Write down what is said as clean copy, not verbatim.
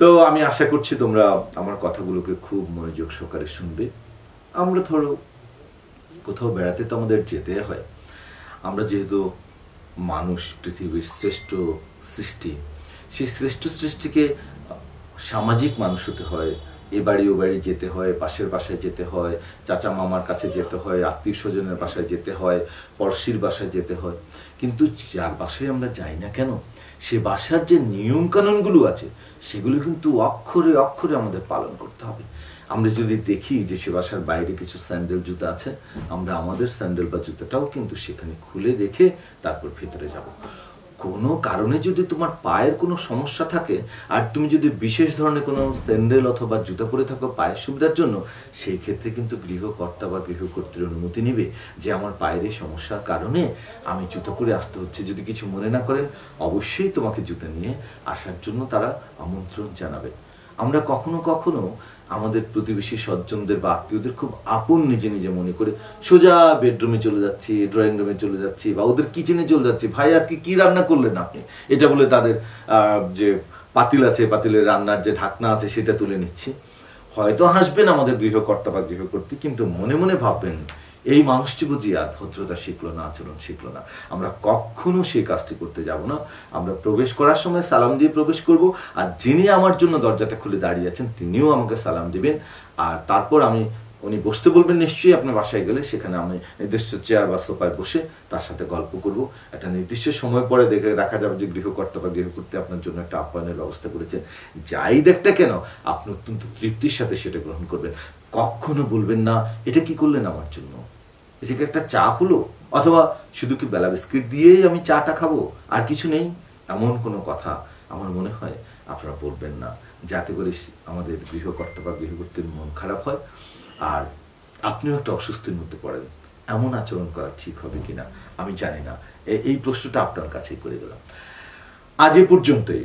তো আমি আশা করছি তোমরা আমার কথাগুলোকে খুব মনোযোগ সহকারে শুনবে। আমরা ধরো কোথাও বেড়াতে তো আমাদের যেতে হয়। আমরা যেহেতু মানুষ, পৃথিবীর শ্রেষ্ঠ সৃষ্টি, সেই শ্রেষ্ঠ সৃষ্টিকে সামাজিক মানুষ হতে হয়। এ বাড়ি ও বাড়ি যেতে হয়, পাশের বাসায় যেতে হয়, চাচা মামার কাছে যেতে হয়, আত্মীয় স্বজনের বাসায় যেতে হয়, পড়শির বাসায় যেতে হয়। কিন্তু যার বাসায় আমরা যাই না কেন, সে বাসার যে নিয়ম কানুনগুলো আছে সেগুলো কিন্তু অক্ষরে অক্ষরে আমাদের পালন করতে হবে। আমরা যদি দেখি যে সে বাসার বাইরে কিছু স্যান্ডেল জুতা আছে, আমরা আমাদের স্যান্ডেল বা জুতাটাও কিন্তু সেখানে খুলে রেখে তারপর ভিতরে যাব। কোনো কারণে যদি তোমার পায়ের কোনো সমস্যা থাকে আর তুমি যদি বিশেষ ধরনের কোনো স্যান্ডেল অথবা জুতা পরে থাকো পায়ের সুবিধার জন্য, সেই ক্ষেত্রে কিন্তু গৃহকর্তা বা গৃহকর্ত্রীর অনুমতি নেবে যে আমার পায়ের এই সমস্যার কারণে আমি জুতো পরে আসতে হচ্ছে। যদি কিছু মনে না করেন, অবশ্যই তোমাকে জুতো নিয়ে আসার জন্য তারা আমন্ত্রণ জানাবে। আমরা কখনো কখনো আমাদের প্রতিবেশী স্বজনদের বা আত্মীয়দের খুব আপন নিজে নিজে মনে করে সোজা বেডরুমে চলে যাচ্ছি, ড্রয়িং রুমে চলে যাচ্ছি, বা ওদের কিচেনে চলে যাচ্ছি, ভাই আজকে কি রান্না করলেন আপনি, এটা বলে তাদের যে পাতিল আছে, পাতিলের রান্নার যে ঢাকনা আছে সেটা তুলে নিচ্ছি। হয়তো হাসবেন আমাদের গৃহকর্তা বা গৃহকর্ত্রী, কিন্তু মনে মনে ভাববেন এই মানুষটি বুঝি আর ভদ্রতা শিখলো না, আচরণ শিখলো না। আমরা কখনো সেই কাজটি করতে যাব না। আমরা প্রবেশ করার সময় সালাম দিয়ে প্রবেশ করব, আর যিনি আমার জন্য দরজাটা খুলে দাঁড়িয়ে আছেন তিনিও আমাকে সালাম দিবেন। আর তারপর উনি বসতে বলবেন নিশ্চয়ই আপনার বাসায় গেলে, সেখানে আমি নির্দিষ্ট চেয়ার বা সোফায় বসে তার সাথে গল্প করব। একটা নির্দিষ্ট সময় পরে দেখে দেখা যাবে যে গৃহকর্তা বা গৃহকর্ত্রী আপনার জন্য একটা আপ্যায়নের ব্যবস্থা করেছেন। যাই দেখতে কেন, আপনি অত্যন্ত তৃপ্তির সাথে সেটা গ্রহণ করবেন। কখনো বলবেন না এটা কি করলেন আমার জন্য, এটা কি একটা চা হলো, অথবা শুধু কি বেলা বিস্কিট দিয়েই আমি চাটা খাবো আর কিছু নেই, এমন কোনো কথা আমার মনে হয় আপনারা বলবেন না, যাতে করে আমাদের গৃহকর্তা বা গৃহকর্ত্রীর মন খারাপ হয় আর আপনিও একটা অস্বস্তির মধ্যে পড়েন। এমন আচরণ করা ঠিক হবে কিনা আমি জানি না। এই প্রশ্নটা আপনার কাছেই করে গেলাম। আজ এ পর্যন্তই।